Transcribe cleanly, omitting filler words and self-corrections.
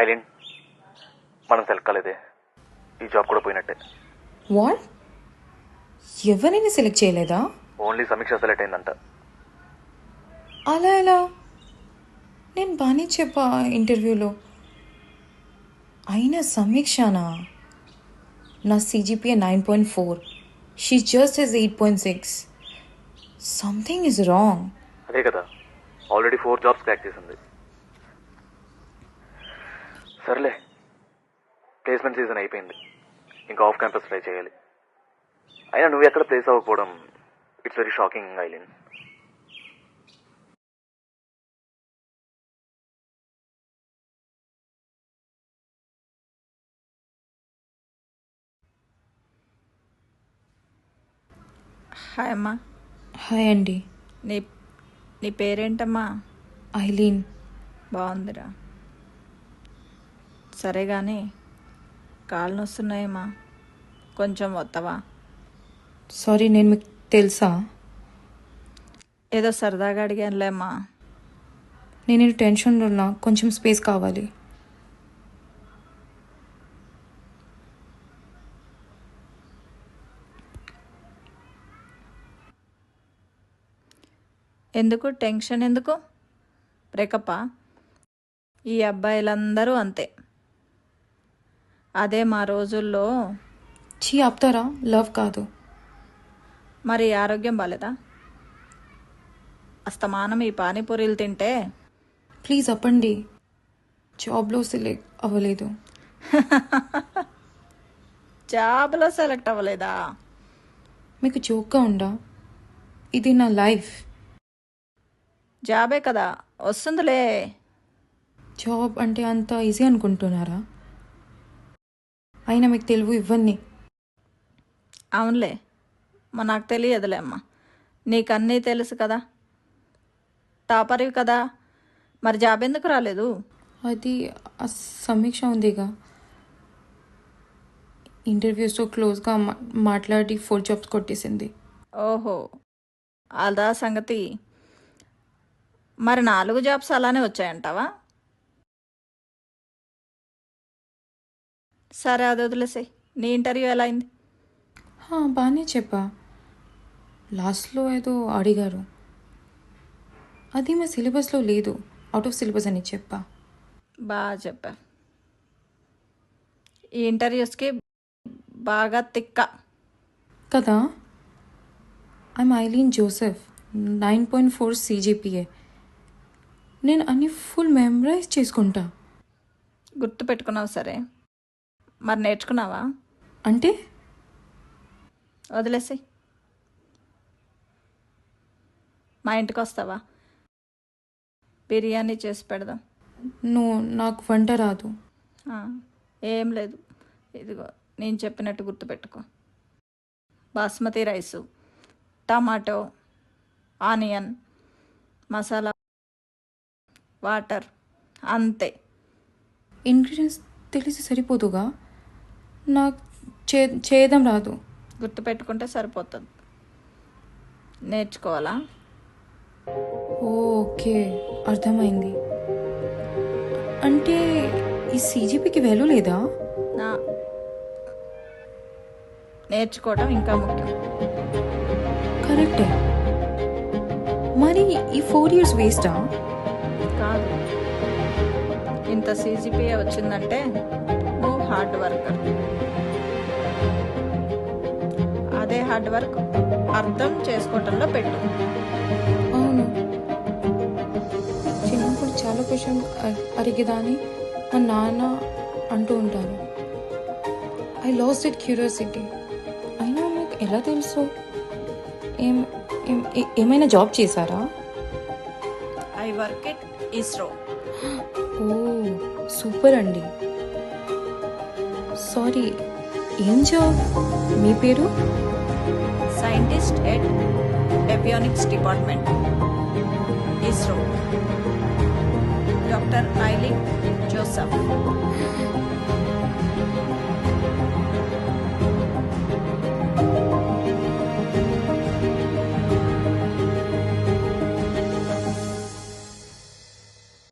Eileen, మనం తెలక్కలేదే, ఈ job కూడా పోయినట్టే. వాట్? ఎవరిని సెలెక్ట్ చేయలేదా? ఓన్లీ సమీక్ష సెలెక్ట్ అయిందంట. అలా ఎలా? నేను బాగానే చెప్పా ఇంటర్వ్యూలో. అయినా సమీక్షనా? నా CGPA 9.4, she just has 8.6. Something is wrong. అదే కదా, ఆల్రెడీ 4 జాబ్స్ క్రాక్ చేసింది. సర్లే, ప్లేస్మెంట్ సీజన్ అయిపోయింది, ఇంకా ఆఫ్ క్యాంపస్ ట్రై చేయాలి. అయినా నువ్వు ఎక్కడ ప్లేస్ అవ్వకపోవడం ఇట్స్ వెరీ షాకింగ్ ఐలిన్. హాయ్ అమ్మా. హాయ్ అండి. నీ నీ పేరేంటమ్మా? ఐలీన్. బాగుందిరా. సరే కానీ కాళ్ళు నొస్తున్నాయమ్మా, కొంచెం వస్తావా? సారీ, నేను మీకు తెలుసా? ఏదో సరదాగా అడిగానులేమ్మా. నేను టెన్షన్లో ఉన్నా, కొంచెం స్పేస్ కావాలి. ఎందుకు టెన్షన్ ఎందుకు? బ్రేకప్పా? ఈ అబ్బాయిలందరూ అంతే. అదే మా రోజుల్లో. చీ ఆపుతారా? లవ్ కాదు. మరి ఆరోగ్యం బాలేదా? అస్తమానం ఈ పానీపూరీలు తింటే. ప్లీజ్ అప్పండి. జాబ్లో సెలెక్ట్ అవ్వలేదు. జాబ్లో సెలెక్ట్ అవ్వలేదా? మీకు జోక్గా ఉందా? ఇది నా లైఫ్. జాబే కదా, వస్తుందిలే. జాబ్ అంటే అంత ఈజీ అనుకుంటున్నారా? అయినా మీకు తెలివి ఇవ్వన్ని. అవునులే, నాకు తెలియదులే అమ్మా. నీకన్నీ తెలుసు కదా, టాపర్వి కదా. మరి జాబ్ ఎందుకు రాలేదు? అది ఆ సమీక్ష ఉందిగా, ఇంటర్వ్యూస్తో క్లోజ్గా మాట్లాడి 4 జాబ్స్ కొట్టేసింది. ఓహో, అదా సంగతి. మరి 4 జాబ్స్ అలానే వచ్చాయంటావా? సరే, అది వదిలేసాయి. నీ ఇంటర్వ్యూ ఎలా అయింది? బాగానే చెప్పా. లాస్ట్లో ఏదో అడిగారు, అది మా సిలబస్లో లేదు, అవుట్ ఆఫ్ సిలబస్ అని చెప్పా. బాగా చెప్పా. ఈ ఇంటర్వ్యూస్కి బాగా తిక్క కదా. I'm Eileen Joseph, 9.4 CGPA. నేను అన్ని ఫుల్ మెమరైజ్ చేసుకుంటా. గుర్తు పెట్టుకున్నావు సరే, మరి నేర్చుకున్నావా? అంటే వదిలేసాయి. మా ఇంటికి వస్తావా? బిర్యానీ చేసి పెడదాం. నాకు వంట రాదు. ఏం లేదు, ఇదిగో నేను చెప్పినట్టు గుర్తుపెట్టుకో. Basmati rice, tomato, onion, masala, water, అంతే. ఇంగ్రీడియంట్స్ తెలిసి సరిపోదుగా, నాకు చేయడం రాదు. గుర్తుపెట్టుకుంటే సరిపోతుంది. నేర్చుకోవాలా? ఓకే, అర్థమైంది. అంటే ఈ CGPకి వాల్యూ లేదా? నేర్చుకోవటం ఇంకా ముఖ్యం. కరెక్టే. మరి ఈ 4 years వేస్టా? కాదు, ఇంత CGPA వచ్చిందంటే నువ్వు హార్డ్ వర్కర్. అదే హార్డ్ వర్క్ అర్థం చేసుకోవటంలో పెట్టు. అవును, చిన్నప్పుడు చాలా క్వశ్చన్ అడిగేదాన్ని, మా నాన్న అంటూ ఉంటారు. I lost it curiosity. అయినా మీకు ఎలా తెలుసు? ఏమైనా జాబ్ చేశారా? I work it ISRO. Oh super అండి. సారీ, ఏం జాబ్? మీ పేరు? Scientist at avionics department, ISRO. Doctor Eileen Joseph.